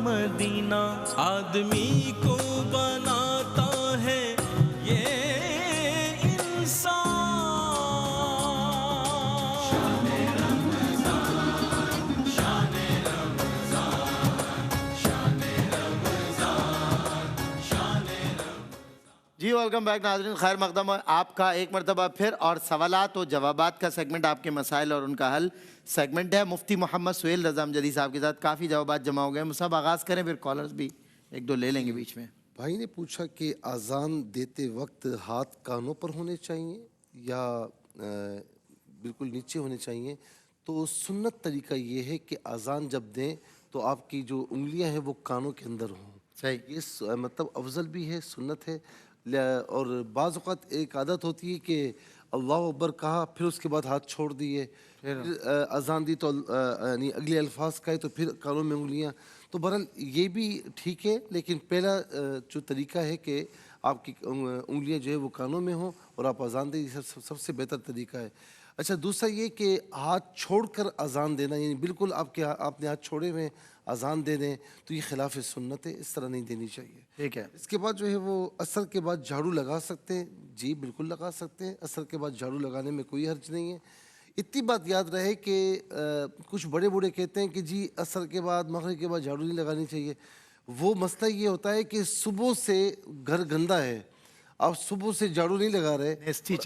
مدینہ آدمی کو بناتا ہے یہ انسان. جی ویلکم بیک ناظرین، خیر مقدم ہے آپ کا ایک مرتبہ پھر، اور سوالات و جوابات کا سیگمنٹ آپ کے مسائل اور ان کا حل سیگمنٹ ہے. مفتی محمد سہیل رضا امجدی صاحب کے ساتھ کافی جوابات جمع ہو گئے. مصعب آغاز کریں، پھر کالرز بھی ایک دو لے لیں گے بیچ میں. بھائی نے پوچھا کہ اذان دیتے وقت ہاتھ کانوں پر ہونے چاہیے یا بالکل نیچے ہونے چاہیے. تو سنت طریقہ یہ ہے کہ اذان جب دیں تو آپ کی جو انگلیاں ہیں وہ کانوں کے اندر ہوں. صحیح. یہ مطلب افضل بھی ہے، سنت ہے. اور بعض اوقات ایک عادت ہوتی ہے کہ اللہ اکبر کہا پھر اس کے بعد ہاتھ چھوڑ دیے، پھر اذان دی تو یعنی اگلے الفاظ کہے تو پھر کانوں میں انگلیاں. تو بہرحال یہ بھی ٹھیک ہے، لیکن پہلا جو طریقہ ہے کہ آپ کی انگلیاں جو ہے وہ کانوں میں ہوں اور آپ اذان دیں، یہ سب سے بہتر طریقہ ہے. اچھا، دوسرا یہ کہ ہاتھ چھوڑ کر اذان دینا، یعنی بالکل آپ نے ہاتھ چھوڑے ہوئے اذان دے دیں تو یہ خلاف سنت ہے، اس طرح نہیں دینی چاہیے. ٹھیک ہے. اس کے بعد جو ہے وہ عصر کے بعد جھاڑو لگا سکتے ہیں. جی بالکل لگا سکتے ہیں، عصر کے بعد جھاڑو لگانے میں کوئی حرج نہیں ہے. اتنی بات یاد رہے کہ کچھ بڑے بوڑھے کہتے ہیں کہ جی عصر کے بعد مغرب کے بعد جھاڑو نہیں لگانی چاہیے. وہ مسئلہ یہ ہوتا ہے کہ صبح سے گھر گندا ہے، آپ صبح سے جھاڑو نہیں لگا رہے،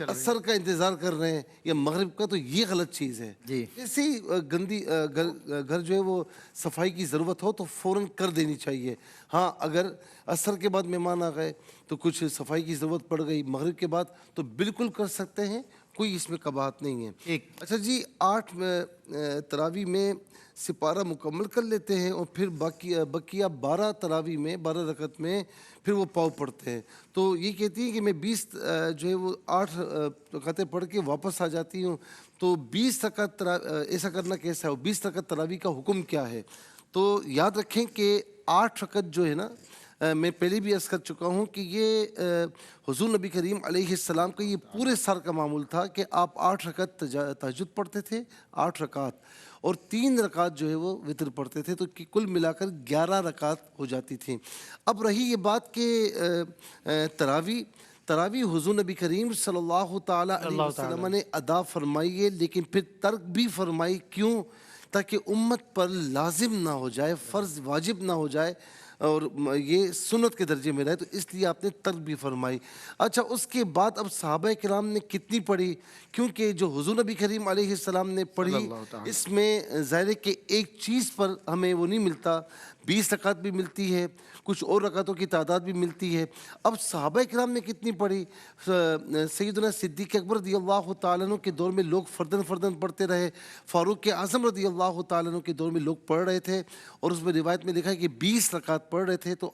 عصر کا انتظار کر رہے ہیں یا مغرب کا، تو یہ غلط چیز ہے. جی. ایسی گندی گھر جو ہے وہ صفائی کی ضرورت ہو تو فوراً کر دینی چاہیے. ہاں اگر عصر کے بعد مہمان آ گئے تو کچھ صفائی کی ضرورت پڑ گئی مغرب کے بعد تو بالکل کر سکتے ہیں، کوئی اس میں قباحت نہیں ہے. اچھا جی، 8 تراویح میں سپارہ مکمل کر لیتے ہیں اور پھر بقیہ 12 تراویح میں 12 رکعت میں پھر وہ پاؤ پڑھتے ہیں. تو یہ کہتی ہیں کہ میں 20 جو ہے وہ 8 رکعتیں پڑھ کے واپس آ جاتی ہوں. تو 20 رکعت ایسا کرنا کیسا ہے؟ 20 رکعت تراویح کا حکم کیا ہے؟ تو یاد رکھیں کہ 8 رکعت جو ہے نا، میں پہلے بھی عرض کر چکا ہوں کہ یہ حضور نبی کریم علیہ السلام کا یہ پورے سال کا معمول تھا کہ آپ 8 رکعت تہجد پڑھتے تھے، 8 رکعت، اور 3 رکعت جو ہے وہ وتر پڑھتے تھے. تو کل ملا کر 11 رکعت ہو جاتی تھیں. اب رہی یہ بات کہ تراویح حضور نبی کریم صلی اللہ تعالیٰ علیہ وسلم نے ادا فرمائی ہے، لیکن پھر ترک بھی فرمائی. کیوں؟ تاکہ امت پر لازم نہ ہو جائے، فرض واجب نہ ہو جائے اور یہ سنت کے درجے میں رہے، تو اس لیے آپ نے ترک بھی فرمائی. اچھا، اس کے بعد اب صحابہ کرام نے کتنی پڑھی؟ کیونکہ جو حضور نبی کریم علیہ السلام نے پڑھی اس میں ظاہر ہے کہ ایک چیز پر ہمیں وہ نہیں ملتا، 20 رکعت بھی ملتی ہے، کچھ اور رکعتوں کی تعداد بھی ملتی ہے. اب صحابہ کرام نے کتنی پڑھی؟ سیدنا صدیق اکبر رضی اللہ تعالیٰ عنہ کے دور میں لوگ فردن فردن پڑھتے رہے، فاروق اعظم رضی اللہ تعالیٰ عنہ کے دور میں لوگ پڑھ رہے تھے، اور اس میں روایت میں لکھا ہے کہ 20 رکعت پڑھ رہے تھے. تو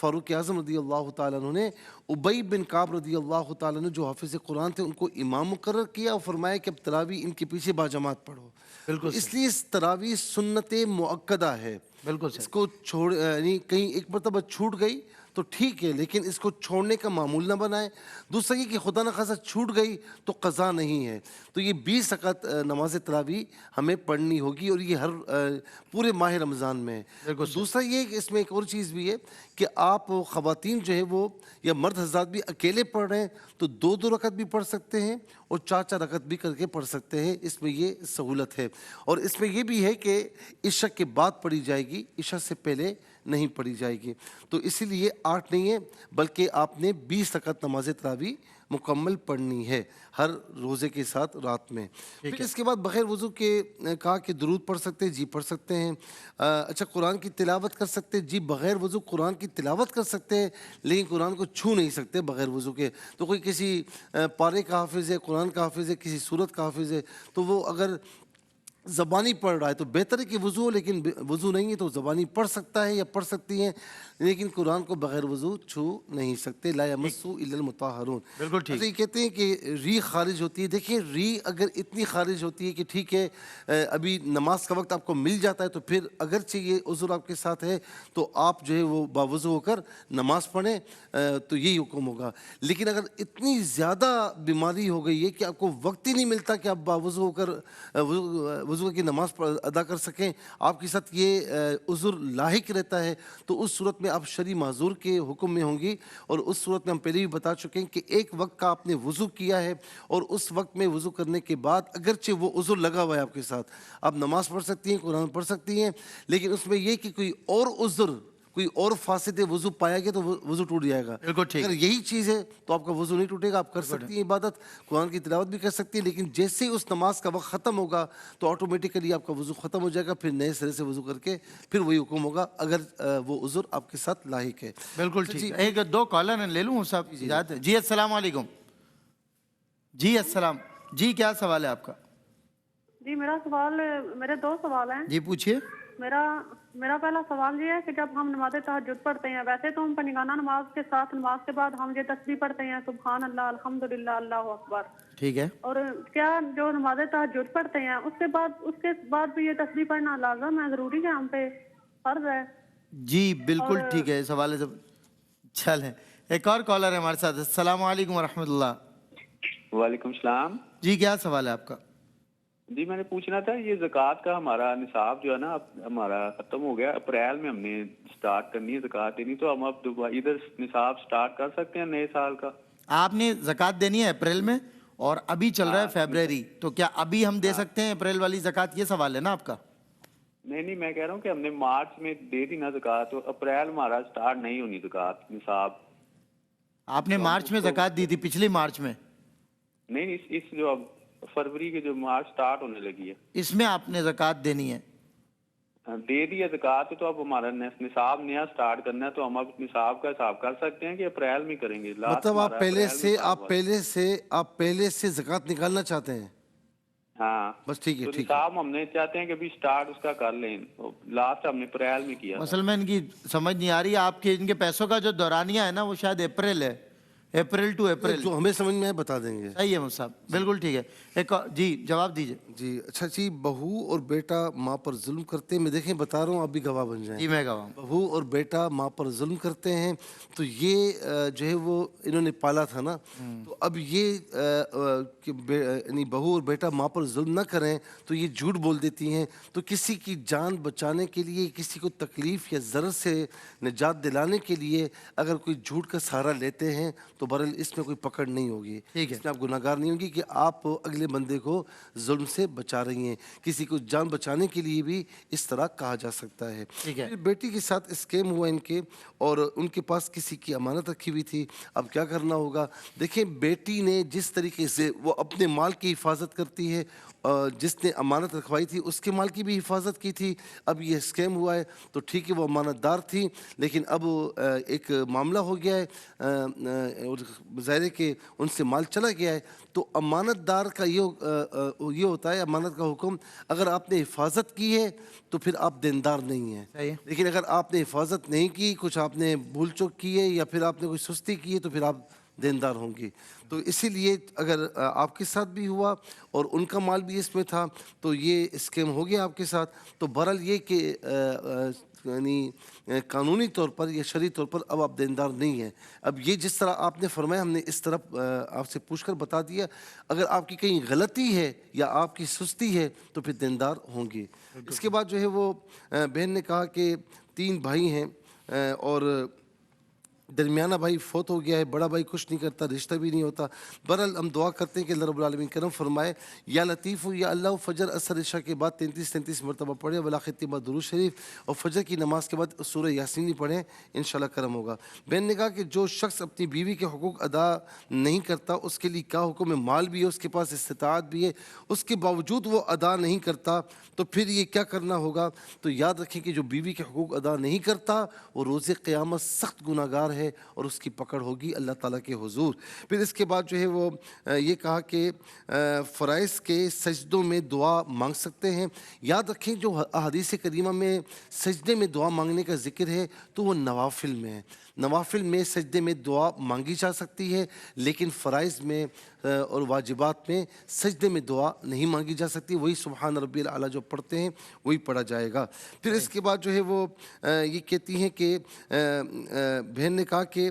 فاروق اعظم رضی اللہ تعالیٰ عنہ نے ابی بن کعب رضی اللہ تعالیٰ عنہ جو حافظ قرآن تھے ان کو امام مقرر کیا اور فرمایا کہ اب تراویح ان کے پیچھے باجماعت پڑھو. بالکل. اس لیے اس تراویح سنت مؤکدہ ہے. بالکل. اس کو چھوڑ یعنی کہیں ایک مرتبہ چھوٹ گئی تو ٹھیک ہے، لیکن اس کو چھوڑنے کا معمول نہ بنائیں. دوسرا یہ کہ خدا نخواستہ چھوٹ گئی تو قضا نہیں ہے. تو یہ 20 رکعت نماز تراویح ہمیں پڑھنی ہوگی، اور یہ ہر پورے ماہ رمضان میں ہے. دوسرا یہ کہ اس میں ایک اور چیز بھی ہے کہ آپ خواتین جو ہے وہ یا مرد حضرات بھی اکیلے پڑھ رہے ہیں تو 2 رکعت بھی پڑھ سکتے ہیں اور 4 رکعت بھی کر کے پڑھ سکتے ہیں. اس میں یہ سہولت ہے. اور اس میں یہ بھی ہے کہ عشاء کے بعد پڑھی جائے گی، عشاء سے پہلے نہیں پڑھی جائے گی. تو اسی لیے 8 نہیں ہے بلکہ آپ نے 20 رکعت نماز تراویح مکمل پڑھنی ہے ہر روزے کے ساتھ رات میں. پھر اس کے بعد بغیر وضو کے کہا کہ درود پڑھ سکتے ہیں. جی پڑھ سکتے ہیں. اچھا، قرآن کی تلاوت کر سکتے ہیں. جی بغیر وضو قرآن کی تلاوت کر سکتے ہیں، لیکن قرآن کو چھو نہیں سکتے بغیر وضو کے. تو کوئی کسی پارے کا حافظ ہے، قرآن کا حافظ ہے، کسی سورت کا حافظ ہے، تو وہ اگر زبانی پڑھ رہا ہے تو بہتر ہے کہ وضو ہو، لیکن وضو نہیں ہے تو زبانی پڑھ سکتا ہے یا پڑھ سکتی ہیں، لیکن قرآن کو بغیر وضو چھو نہیں سکتے. لا یمسو الا المطہرون. بالکل ٹھیک. یہ کہتے ہیں کہ ری خارج ہوتی ہے. دیکھیں، ری اگر اتنی خارج ہوتی ہے کہ ٹھیک ہے ابھی نماز کا وقت آپ کو مل جاتا ہے تو پھر اگرچہ یہ عذر آپ کے ساتھ ہے تو آپ جو ہے وہ باوضو ہو کر نماز پڑھیں تو یہی حکم ہوگا. لیکن اگر اتنی زیادہ بیماری ہو گئی ہے کہ آپ کو وقت ہی نہیں ملتا کہ آپ باوضو ہو کر وضو وضو کی نماز ادا کر سکیں، آپ کے ساتھ یہ عذر لاحق رہتا ہے، تو اس صورت میں آپ شرعی معذور کے حکم میں ہوں گی۔ اور اس صورت میں ہم پہلے بھی بتا چکے ہیں کہ ایک وقت کا آپ نے وضو کیا ہے، اور اس وقت میں وضو کرنے کے بعد اگرچہ وہ عذر لگا ہوا ہے آپ کے ساتھ، آپ نماز پڑھ سکتی ہیں، قرآن پڑھ سکتی ہیں، لیکن اس میں یہ کہ کوئی اور عذر، کوئی اور فاسد وضو پایا گیا تو وضو ٹوٹ جائے گا۔ بالکل ٹھیک۔ اگر یہی چیز ہے تو آپ کا وضو نہیں ٹوٹے گا، آپ کر سکتی ہیں عبادت، قرآن کی تلاوت بھی کر سکتی ہیں، لیکن جیسے ہی اس نماز کا وقت ختم ہوگا تو آٹومیٹیکلی آپ کا وضو ختم ہو جائے گا، پھر نئے سرے سے وضو کر کے پھر وہی حکم ہوگا اگر وہ عذر آپ کے ساتھ لاحق ہے۔ بالکل ٹھیک۔ ایک دو کالر لے لوں صاحب؟ جی السلام علیکم۔ جی السلام، جی کیا سوال ہے آپ کا؟ جی میرا سوال، میرے دو سوال ہیں۔ جی پوچھیے۔ میرا پہلا سوال یہ ہے کہ جب ہم نماز تہجد پڑھتے ہیں، ویسے تو ہم پنجگانہ نماز کے ساتھ نماز کے بعد ہم یہ تسبیح پڑھتے ہیں سبحان اللہ، الحمدللہ، اللہ اکبر، ٹھیک ہے، اور کیا جو نماز تہجد پڑھتے ہیں اس کے بعد بھی یہ تسبیح پڑھنا لازم ہے، ضروری ہے، ہم پہ فرض ہے؟ جی بالکل ٹھیک ہے، سوال ہے سب۔ چلیں ایک اور کالر ہے ہمارے ساتھ۔ السلام علیکم ورحمۃ اللہ۔ وعلیکم السلام۔ جی کیا سوال ہے آپ کا؟ جی میں نے پوچھنا تھا، یہ زکوٰۃ کا ہمارا نصاب جو ہے نا اب ہمارا ختم ہو گیا، اپریل میں ہم نے سٹارٹ کرنی ہے زکوٰۃ دینی، تو ہم اب ادھر نصاب سٹارٹ کر سکتے ہیں نئے سال کا؟ آپ نے زکوٰۃ دینی ہے اپریل میں اور ابھی چل رہا ہے فیبرری، تو کیا ابھی ہم دے سکتے ہیں اپریل والی زکوٰۃ؟ یہ سوال ہے نا آپ کا؟ نہیں میں کہہ رہا ہوں کہ ہم نے مارچ میں دے دی نا زکوٰۃ، تو اپریل ہمارا سٹارٹ نہیں ہونی زکوٰۃ نصاب۔ آپ نے مارچ میں زکوٰۃ دی تھی، پچھلی مارچ میں؟ نہیں، اس جو اب فروری کے جو مارچ سٹارٹ ہونے لگی ہے اس میں آپ نے زکوٰۃ دینی ہے؟ دے دی ہے زکوٰۃ، تو اب ہمارا نصاب نیا سٹارٹ کرنا ہے، تو ہم اب نصاب کا حساب کر سکتے ہیں کہ اپریل میں کریں گے؟ مطلب آپ پہلے سے زکوٰۃ نکالنا چاہتے ہیں؟ ہاں بس ٹھیک ہے، تو ٹھیک ہے۔ نصاب ہم نے چاہتے ہیں کہ ابھی سٹارٹ اس کا کر لیں، لاسٹ ہم نے اپریل میں کیا۔ اصل میں ان کی سمجھ نہیں آ رہی، آپ کے ان کے پیسوں کا جو دورانیہ ہے نا وہ شاید اپریل ہے، اپریل ٹو اپریل، جو ہمیں سمجھ میں آئے بتا دیں گے۔ صحیح ہے صاحب، بالکل ٹھیک ہے۔ ایک جی جواب دیجیے۔ جی اچھا جی، بہو اور بیٹا ماں پر ظلم کرتے ہیں، میں دیکھیں بتا رہا ہوں، آپ بھی گواہ بن جائیں۔ جی میں گواہ ہوں۔ بہو اور بیٹا ماں پر ظلم کرتے ہیں، تو یہ جو ہے وہ انہوں نے پالا تھا نا، تو اب یہ کہ یعنی بہو اور بیٹا ماں پر ظلم نہ کریں تو یہ جھوٹ بول دیتی ہیں، تو کسی کی جان بچانے کے لیے، کسی کو تکلیف یا ضرر سے نجات دلانے کے لیے اگر کوئی جھوٹ کا سہارا لیتے ہیں تو بہرحال اس میں کوئی پکڑ نہیں ہوگی، اس میں آپ گناہ گار نہیں ہوگی کہ آپ اگلے بندے کو ظلم سے بچا رہی ہیں۔ کسی کو جان بچانے کے لیے بھی اس طرح کہا جا سکتا ہے۔ پھر بیٹی کے ساتھ اسکیم ہوا ان کے، اور ان کے پاس کسی کی امانت رکھی ہوئی تھی، اب کیا کرنا ہوگا؟ دیکھیں بیٹی نے جس طریقے سے وہ اپنے مال کی حفاظت کرتی ہے، جس نے امانت رکھوائی تھی اس کے مال کی بھی حفاظت کی تھی، اب یہ اسکیم ہوا ہے تو ٹھیک ہے وہ امانت دار تھی، لیکن اب ایک معاملہ ہو گیا ہے، اور ظاہر ہے کہ ان سے مال چلا گیا ہے، تو امانت دار کا یہ ہوتا ہے، امانت کا حکم، اگر آپ نے حفاظت کی ہے تو پھر آپ دیندار نہیں ہیں، لیکن اگر آپ نے حفاظت نہیں کی، کچھ آپ نے بھول چوک کی ہے یا پھر آپ نے کوئی سستی کی ہے تو پھر آپ دیندار ہوں گی۔ تو اسی لیے اگر آپ کے ساتھ بھی ہوا اور ان کا مال بھی اس میں تھا تو یہ اسکیم ہو گیا آپ کے ساتھ، تو بہرحال یہ کہ یعنی قانونی طور پر یا شرعی طور پر اب آپ دیندار نہیں ہیں۔ اب یہ جس طرح آپ نے فرمایا، ہم نے اس طرح آپ سے پوچھ کر بتا دیا، اگر آپ کی کہیں غلطی ہے یا آپ کی سستی ہے تو پھر دیندار ہوں گے۔ اس کے بعد جو ہے وہ بہن نے کہا کہ 3 بھائی ہیں اور درمیانہ بھائی فوت ہو گیا ہے، بڑا بھائی کچھ نہیں کرتا، رشتہ بھی نہیں ہوتا، بہرحال ہم دعا کرتے ہیں کہ اللہ رب العالمین کرم فرمائے، یا لطیف یا اللہ، فجر عصر عشاء کے بعد 33 مرتبہ پڑھیں، ولا ختمہ درود شریف، اور فجر کی نماز کے بعد سورہ یاسین پڑھیں، انشاءاللہ کرم ہوگا۔ بہن نے کہا کہ جو شخص اپنی بیوی کے حقوق ادا نہیں کرتا، اس کے لیے کیا حکم ہے؟ مال بھی ہے، اس کے پاس استطاعت بھی ہے، اس کے باوجود وہ ادا نہیں کرتا تو پھر یہ کیا کرنا ہوگا؟ تو یاد رکھیں کہ جو بیوی کے حقوق ادا نہیں کرتا وہ روز قیامت سخت گناہ گار ہے اور اس کی پکڑ ہوگی اللہ تعالیٰ کے حضور۔ پھر اس کے بعد جو ہے وہ یہ کہا کہ فرائض کے سجدوں میں دعا مانگ سکتے ہیں۔ یاد رکھیں جو احادیث کریمہ میں سجدے میں دعا مانگنے کا ذکر ہے تو وہ نوافل میں ہے، نوافل میں سجدے میں دعا مانگی جا سکتی ہے، لیکن فرائض میں اور واجبات میں سجدے میں دعا نہیں مانگی جا سکتی، وہی سبحان ربی الاعلیٰ جو پڑھتے ہیں وہی پڑھا جائے گا۔ پھر اس کے بعد جو ہے وہ یہ کہتی ہیں کہ بہن نے کہا کہ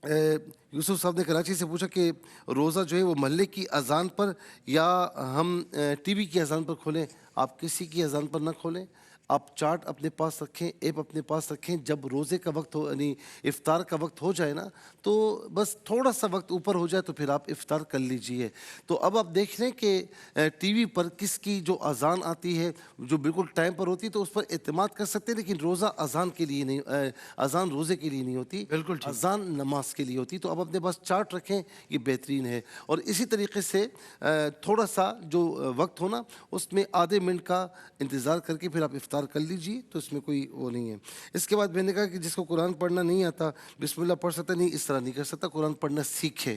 یوسف صاحب نے کراچی سے پوچھا کہ روزہ جو ہے وہ محلے کی اذان پر یا ہم ٹی وی کی اذان پر کھولیں. آپ کسی کی اذان پر نہ کھولیں, آپ چارٹ اپنے پاس رکھیں, ایپ اپنے پاس رکھیں. جب روزے کا وقت ہو یعنی افطار کا وقت ہو جائے نا تو بس تھوڑا سا وقت اوپر ہو جائے تو پھر آپ افطار کر لیجئے. تو اب آپ دیکھ لیں کہ ٹی وی پر کس کی جو اذان آتی ہے جو بالکل ٹائم پر ہوتی ہے تو اس پر اعتماد کر سکتے ہیں, لیکن روزہ اذان کے لیے نہیں, اذان روزے کے لیے نہیں ہوتی, بالکل اذان نماز کے لیے ہوتی. تو اب اپنے پاس چارٹ رکھیں, یہ بہترین ہے. اور اسی طریقے سے تھوڑا سا جو وقت ہونا اس میں آدھے منٹ کا انتظار کر کے پھر آپ افطار کر لیجیے, تو اس میں کوئی وہ نہیں ہے. اس کے بعد میں نے کہا کہ جس کو قرآن پڑھنا نہیں آتا بسم اللہ پڑھ سکتا نہیں, اس طرح نہیں کر سکتا. قرآن پڑھنا سیکھے.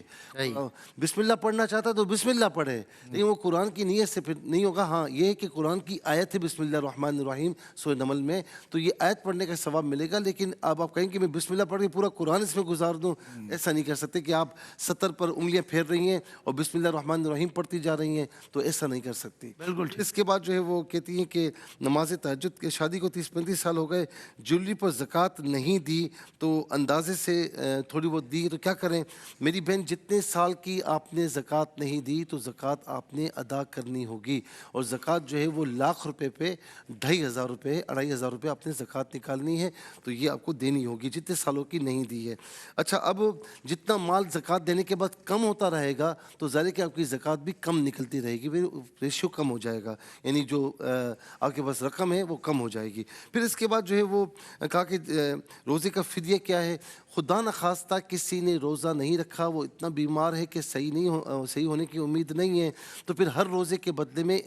بسم اللہ پڑھنا چاہتا تو بسم اللہ پڑھے, لیکن وہ قرآن کی نیت سے پھر نہیں ہوگا. ہاں یہ ہے کہ قرآن کی آیت ہے بسم اللہ الرحمن الرحیم سورہ نمل میں, تو یہ آیت پڑھنے کا ثواب ملے گا. لیکن اب آپ کہیں کہ میں بسم اللہ پڑھ کے پورا قرآن اس میں گزار دوں, ایسا نہیں کر سکتے کہ آپ سطر پر انگلیاں پھیر رہی ہیں اور بسم اللہ الرحمن الرحیم پڑھتی جا رہی ہیں, تو ایسا نہیں کر سکتی. بالکل. اس کے بعد جو ہے وہ کہتی ہیں کہ نماز تہجد کے شادی کو 30-35 سال ہو گئے, جویلری پر زکوٰۃ نہیں دی تو اندازے سے تھوڑی بہت دی, تو کیا کریں؟ میری بہن جتنے سال کی آپ نے زکوٰۃ نہیں دی تو زکوٰۃ آپ نے ادا کرنی ہوگی, اور زکوٰۃ جو ہے وہ لاکھ روپے پہ 2500 روپے 2500 روپے آپ نے زکوٰۃ نکالنی ہے, تو یہ آپ کو دینی ہوگی جتنے سالوں کی نہیں دی ہے. اچھا, اب جتنا مال زکوٰۃ دینے کے بعد کم ہوتا رہے گا تو ظاہر ہے کہ آپ کی زکوٰۃ بھی کم نکلتی رہے گی, پھر ریشیو کم ہو جائے گا, یعنی جو آپ کے پاس رقم ہے وہ کم ہو جائے گی. پھر اس کے بعد جو ہے وہ کہا کہ روزے کا فدیہ کیا ہے. خدا نخواستہ کسی نے روزہ نہیں رکھا, وہ اتنا بیمار ہے کہ صحیح ہونے کی امید نہیں ہے, تو پھر ہر روزے کے بدلے میں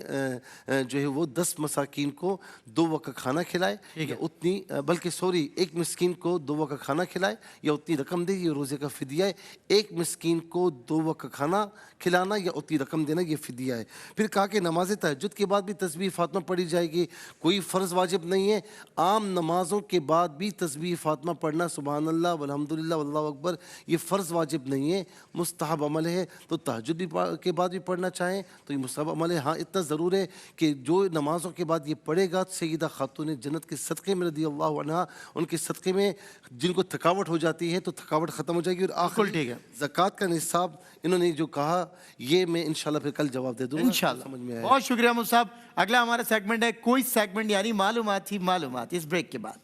جو ہے وہ 10 مساکین کو 2 وقت کھانا کھلائے, یا اتنی بلکہ ایک مسکین کو 2 وقت کھانا کھلائے یا اتنی رقم دے, یہ روزے کا فدیہ ہے. ایک مسکین کو 2 وقت کھانا کھلانا یا اتنی رقم دینا, یہ فدیہ ہے. پھر کہا کہ نماز تہجد کے بعد بھی تسبیح فاطمہ پڑھی جائے گی, کوئی فرض واجب نہیں ہے. عام نمازوں کے بعد بھی تسبیح فاطمہ پڑھنا, سبحان اللہ والحمدللہ واللہ اکبر, یہ فرض واجب نہیں ہے, مستحب عمل ہے. تو تہجد بھی کے بعد بھی پڑھنا چاہیں تو یہ مستحب عمل ہے. ہاں اتنا ضرور ہے کہ جو نمازوں کے بعد یہ پڑھے گا سیدہ خاتون جنت کے صدقے میں رضی اللہ عنہا, ان کے صدقے میں جن کو تھکاوٹ ہو جاتی ہے تو تھکاوٹ ختم ہو جائے گی. اور آخر زکوٰۃ کا نصاب انہوں نے جو کہا یہ میں انشاءاللہ پھر کل جواب دے دوں گا انشاءاللہ. سمجھ میں آئے. بہت شکریہ مصعب. اگلا ہمارا سیگمنٹ ہے کوئی سیگمنٹ, یعنی معلومات ہی معلومات, اس بریک کے بعد.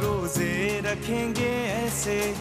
روزے رکھیں گے ایسے